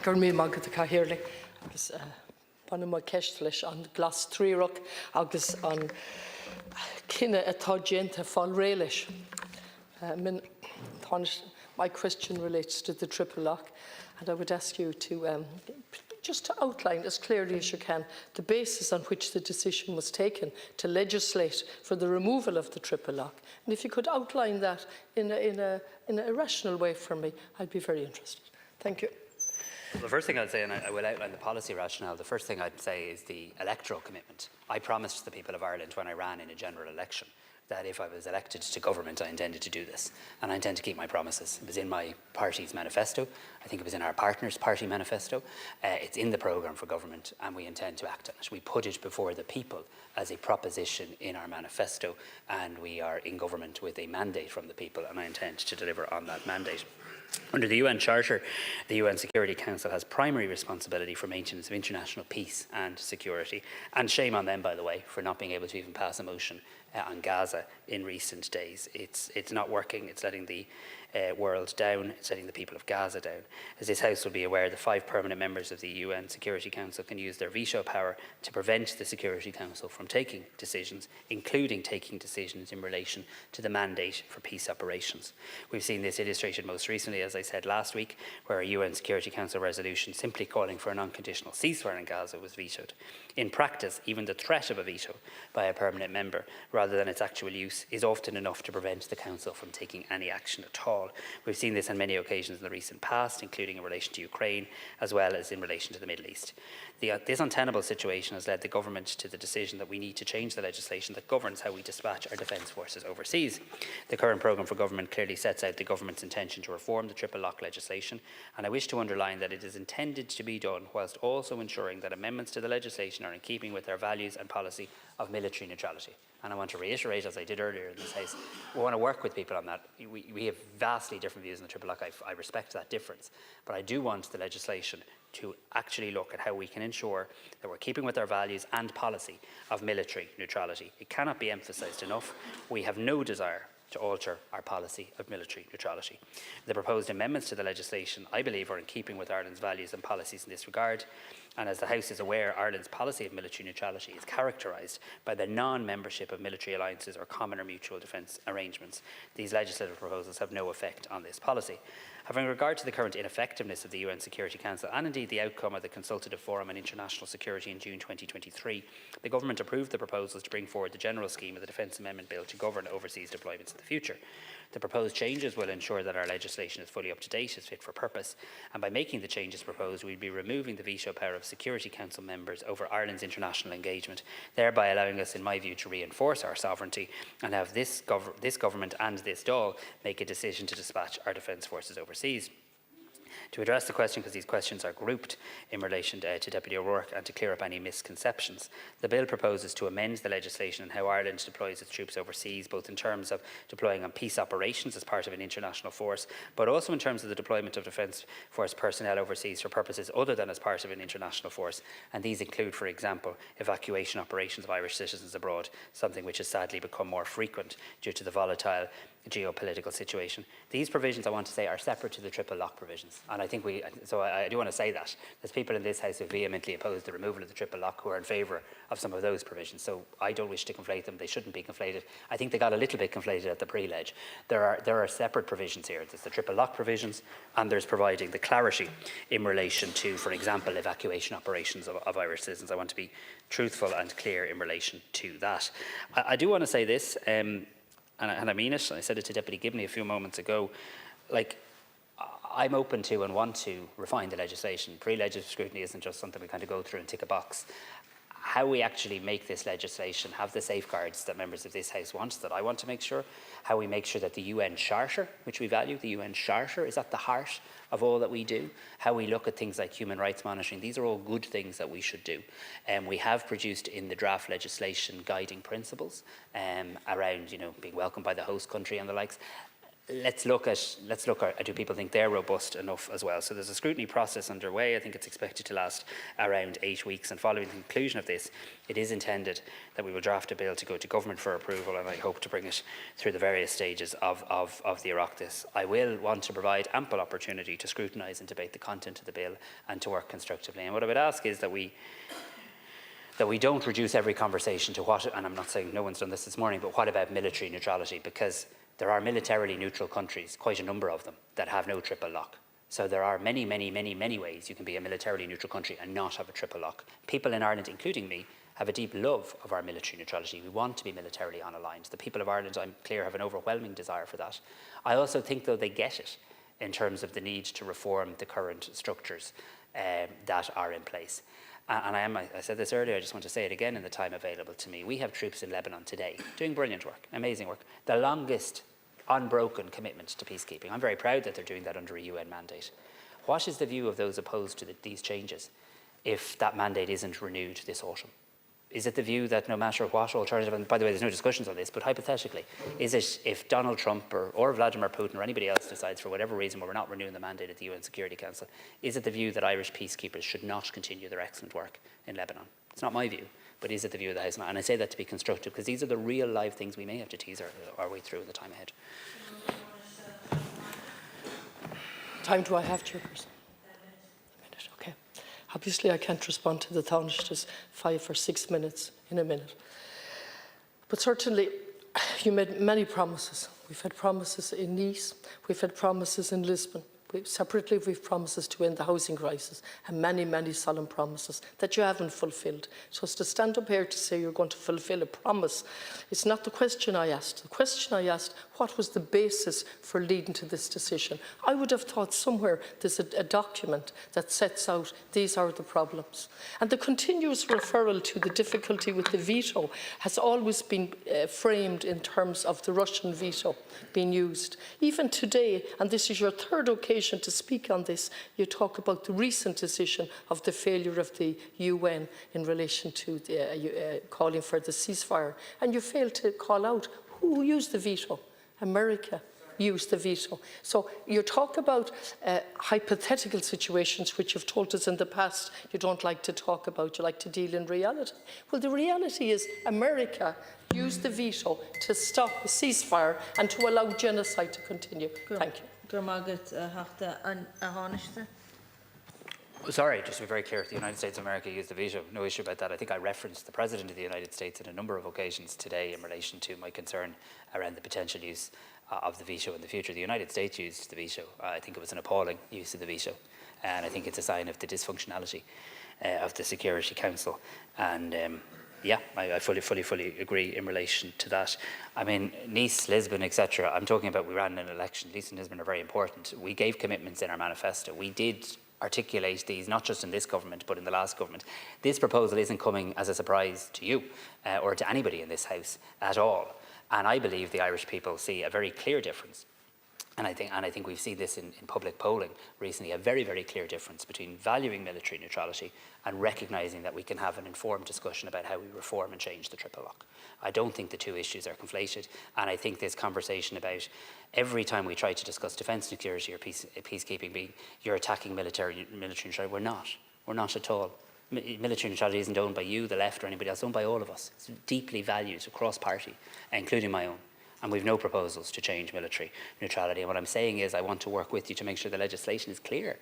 gur mí mágad a caihirirla agus banna ceist leis an nGlas Triarach agus an cinenne atá déanta fáil réilis. My question relates to the Triarach, and I would ask you to just to outline as clearly as you can the basis on which the decision was taken to legislate for the removal of the Triarach. And if you could outline that in a rational way for me, I'd be very interested. Thank you. Well, the first thing I'd say, and I will outline the policy rationale, the first thing I'd say is the electoral commitment. I promised the people of Ireland when I ran in a general election that if I was elected to government, I intended to do this. And I intend to keep my promises. It was in my party's manifesto. I think it was in our partner's party manifesto. It's in the programme for government, and we intend to act on it. We put it before the people as a proposition in our manifesto, and we are in government with a mandate from the people, and I intend to deliver on that mandate. Under the UN Charter, the UN Security Council has primary responsibility for maintenance of international peace and security. And shame on them, by the way, for not being able to even pass a motion on Gaza in recent days. It's not working. It's letting the world down. It's letting the people of Gaza down. As this House will be aware, the 5 permanent members of the UN Security Council can use their veto power to prevent the Security Council from taking decisions, including taking decisions in relation to the mandate for peace operations. We've seen this illustrated most recently, as I said last week, where a UN Security Council resolution simply calling for an unconditional ceasefire in Gaza was vetoed. In practice, even the threat of a veto by a permanent member, rather than its actual use, is often enough to prevent the Council from taking any action at all. We've seen this on many occasions in the recent past, including in relation to Ukraine, as well as in relation to the Middle East. This untenable situation has led the government to the decision that we need to change the legislation that governs how we dispatch our defence forces overseas. The current programme for government clearly sets out the government's intention to reform the triple lock legislation, and I wish to underline that it is intended to be done whilst also ensuring that amendments to the legislation are in keeping with our values and policy of military neutrality. And I want to reiterate, as I did earlier in this House, we want to work with people on that. We have vastly different views on the triple lock. I respect that difference. But I do want the legislation to actually look at how we can ensure that we're keeping with our values and policy of military neutrality. It cannot be emphasised enough. We have no desire to alter our policy of military neutrality. The proposed amendments to the legislation, I believe, are in keeping with Ireland's values and policies in this regard. And as the House is aware, Ireland's policy of military neutrality is characterised by the non-membership of military alliances or common or mutual defence arrangements. These legislative proposals have no effect on this policy. Having regard to the current ineffectiveness of the UN Security Council and indeed the outcome of the Consultative Forum on International Security in June 2023, the Government approved the proposals to bring forward the general scheme of the Defence Amendment Bill to govern overseas deployments in the future. The proposed changes will ensure that our legislation is fully up to date, is fit for purpose, and by making the changes proposed, we'll be removing the veto power of Security Council members over Ireland's international engagement, thereby allowing us, in my view, to reinforce our sovereignty and have this government and this Dáil make a decision to dispatch our defence forces overseas. To address the question, because these questions are grouped in relation to Deputy O'Rourke, and to clear up any misconceptions, the bill proposes to amend the legislation on how Ireland deploys its troops overseas, both in terms of deploying on peace operations as part of an international force, but also in terms of the deployment of Defence Force personnel overseas for purposes other than as part of an international force. And these include, for example, evacuation operations of Irish citizens abroad, something which has sadly become more frequent due to the volatile geopolitical situation. These provisions, I want to say, are separate to the triple lock provisions, and I think I do want to say that there's people in this House who vehemently oppose the removal of the triple lock who are in favour of some of those provisions, so I don't wish to conflate them. They shouldn't be conflated. I think they got a little bit conflated at the pre-leg. There are separate provisions here. There's the triple lock provisions, and there's providing the clarity in relation to, for example, evacuation operations of Irish citizens. I want to be truthful and clear in relation to that. I do want to say this, and I mean it, I said it to Deputy Gibney a few moments ago, I'm open to and want to refine the legislation. Pre-legislative scrutiny isn't just something we kind of go through and tick a box. How we actually make this legislation have the safeguards that members of this House want, that I want to make sure, how we make sure that the UN Charter, which we value, the UN Charter is at the heart of all that we do, how we look at things like human rights monitoring. These are all good things that we should do. We have produced in the draft legislation guiding principles around, being welcomed by the host country and the likes. let's look at do people think they're robust enough as well. So there's a scrutiny process underway. I think it's expected to last around 8 weeks, and following the conclusion of this, it is intended that we will draft a bill to go to government for approval, and I hope to bring it through the various stages of the Oireachtas. I will want to provide ample opportunity to scrutinise and debate the content of the bill and to work constructively. And what I would ask is that we don't reduce every conversation to what, and I'm not saying no one's done this morning, but what about military neutrality? Because there are militarily neutral countries, quite a number of them, that have no triple lock. So there are many, many, many, many ways you can be a militarily neutral country and not have a triple lock. People in Ireland, including me, have a deep love of our military neutrality. We want to be militarily unaligned. The people of Ireland, I'm clear, have an overwhelming desire for that. I also think, though, they get it in terms of the need to reform the current structures that are in place. And I said this earlier, I just want to say it again in the time available to me. We have troops in Lebanon today doing brilliant work, amazing work. The longest unbroken commitment to peacekeeping. I'm very proud that they're doing that under a UN mandate. What is the view of those opposed to these changes if that mandate isn't renewed this autumn? Is it the view that no matter what alternative, and by the way, there's no discussions on this, but hypothetically, is it if Donald Trump or Vladimir Putin or anybody else decides for whatever reason we're not renewing the mandate at the UN Security Council, is it the view that Irish peacekeepers should not continue their excellent work in Lebanon? It's not my view, but is it the view of the House? And I say that to be constructive, because these are the real live things we may have to tease our way through in the time ahead. Time do I have, Chairperson? A minute, okay. Obviously, I can't respond to the Taoiseach's 5 or 6 minutes in a minute. But certainly, you made many promises. We've had promises in Nice. We've had promises in Lisbon. Separately, we've promises to end the housing crisis, and many, many solemn promises that you haven't fulfilled. So as to stand up here to say you're going to fulfil a promise, it's not the question I asked. The question I asked, what was the basis for leading to this decision? I would have thought somewhere there's a document that sets out these are the problems. And the continuous referral to the difficulty with the veto has always been framed in terms of the Russian veto being used. Even today, and this is your third occasion to speak on this, you talk about the recent decision of the failure of the UN in relation to calling for the ceasefire, and you failed to call out who used the veto. America used the veto. So you talk about hypothetical situations which you've told us in the past you don't like to talk about, you like to deal in reality. Well, the reality is America used the veto to stop the ceasefire and to allow genocide to continue. Thank you. Sorry, just to be very clear, the United States of America used the veto, no issue about that. I think I referenced the President of the United States on a number of occasions today in relation to my concern around the potential use of the veto in the future. The United States used the veto. I think it was an appalling use of the veto, and I think it's a sign of the dysfunctionality of the Security Council. And yeah, I fully agree in relation to that. I mean, Nice, Lisbon, etc. I'm talking about we ran an election. Nice and Lisbon are very important. We gave commitments in our manifesto. We did articulate these, not just in this government, but in the last government. This proposal isn't coming as a surprise to you or to anybody in this House at all. And I believe the Irish people see a very clear difference. And I think we've seen this in public polling recently, a very, very clear difference between valuing military neutrality and recognising that we can have an informed discussion about how we reform and change the triple lock. I don't think the two issues are conflated, and I think this conversation about every time we try to discuss defence, security or peacekeeping being you're attacking military neutrality, we're not at all. Military neutrality isn't owned by you, the left, or anybody else, it's owned by all of us. It's deeply valued across party, including my own. And we've no proposals to change military neutrality. And what I'm saying is I want to work with you to make sure the legislation is clear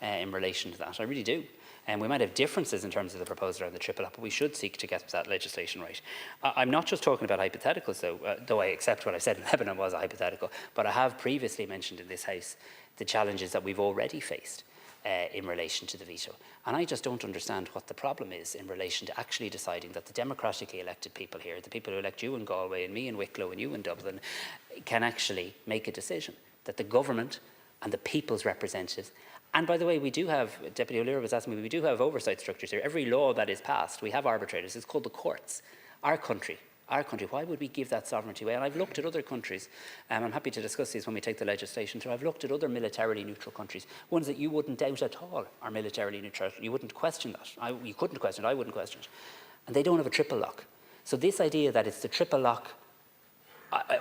in relation to that. I really do. And we might have differences in terms of the proposal around the triple up, but we should seek to get that legislation right. I'm not just talking about hypotheticals, though I accept what I said in Lebanon was a hypothetical, but I have previously mentioned in this House the challenges that we've already faced in relation to the veto. And I just don't understand what the problem is in relation to actually deciding that the democratically elected people here, the people who elect you in Galway and me in Wicklow and you in Dublin, can actually make a decision that the government and the people's representatives, and by the way, we do have, Deputy O'Leary was asking me, we do have oversight structures here. Every law that is passed, we have arbitrators. It's called the courts. Our country, why would we give that sovereignty away? And I've looked at other countries, and I'm happy to discuss these when we take the legislation through. I've looked at other militarily neutral countries, ones that you wouldn't doubt at all are militarily neutral. You wouldn't question that. You couldn't question it, I wouldn't question it. And they don't have a triple lock. So this idea that it's the triple lock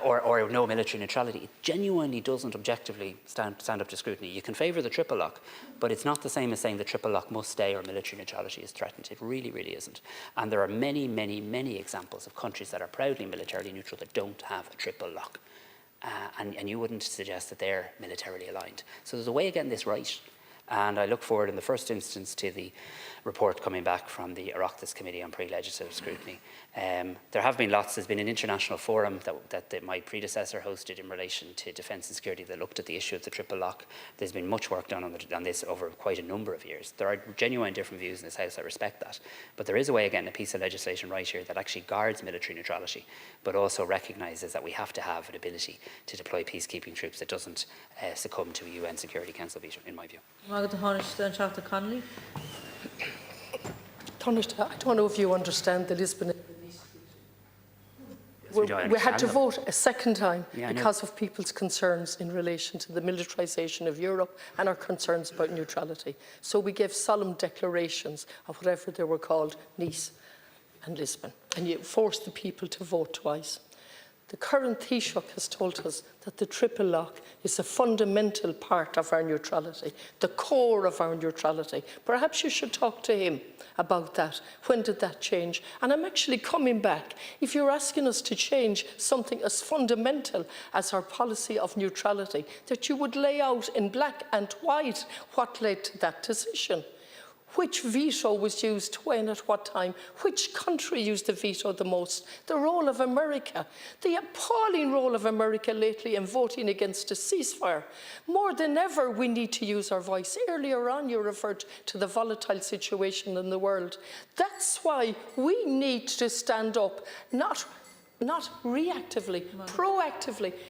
or no military neutrality. It genuinely doesn't objectively stand up to scrutiny. You can favour the triple lock, but it's not the same as saying the triple lock must stay or military neutrality is threatened. It really, really isn't. And there are many, many, many examples of countries that are proudly militarily neutral that don't have a triple lock. And you wouldn't suggest that they're militarily aligned. So there's a way of getting this right. And I look forward in the first instance to the report coming back from the Oireachtas Committee on Pre-Legislative Scrutiny. There have been lots. There's been an international forum that my predecessor hosted in relation to defence and security that looked at the issue of the triple lock. There's been much work done on this over quite a number of years. There are genuine different views in this House, I respect that. But there is a way of getting a piece of legislation right here that actually guards military neutrality, but also recognises that we have to have an ability to deploy peacekeeping troops that doesn't succumb to a UN Security Council veto, in my view. I don't know if you understand the Lisbon. We had to vote a second time because of people's concerns in relation to the militarisation of Europe and our concerns about neutrality. So we gave solemn declarations of whatever they were called, Nice and Lisbon, and you forced the people to vote twice. The current Taoiseach has told us that the triple lock is a fundamental part of our neutrality, the core of our neutrality. Perhaps you should talk to him about that. When did that change? And I'm actually coming back. If you're asking us to change something as fundamental as our policy of neutrality, that you would lay out in black and white what led to that decision. Which veto was used when, at what time? Which country used the veto the most? The role of America. The appalling role of America lately in voting against a ceasefire. More than ever, we need to use our voice. Earlier on, you referred to the volatile situation in the world. That's why we need to stand up, not reactively, proactively.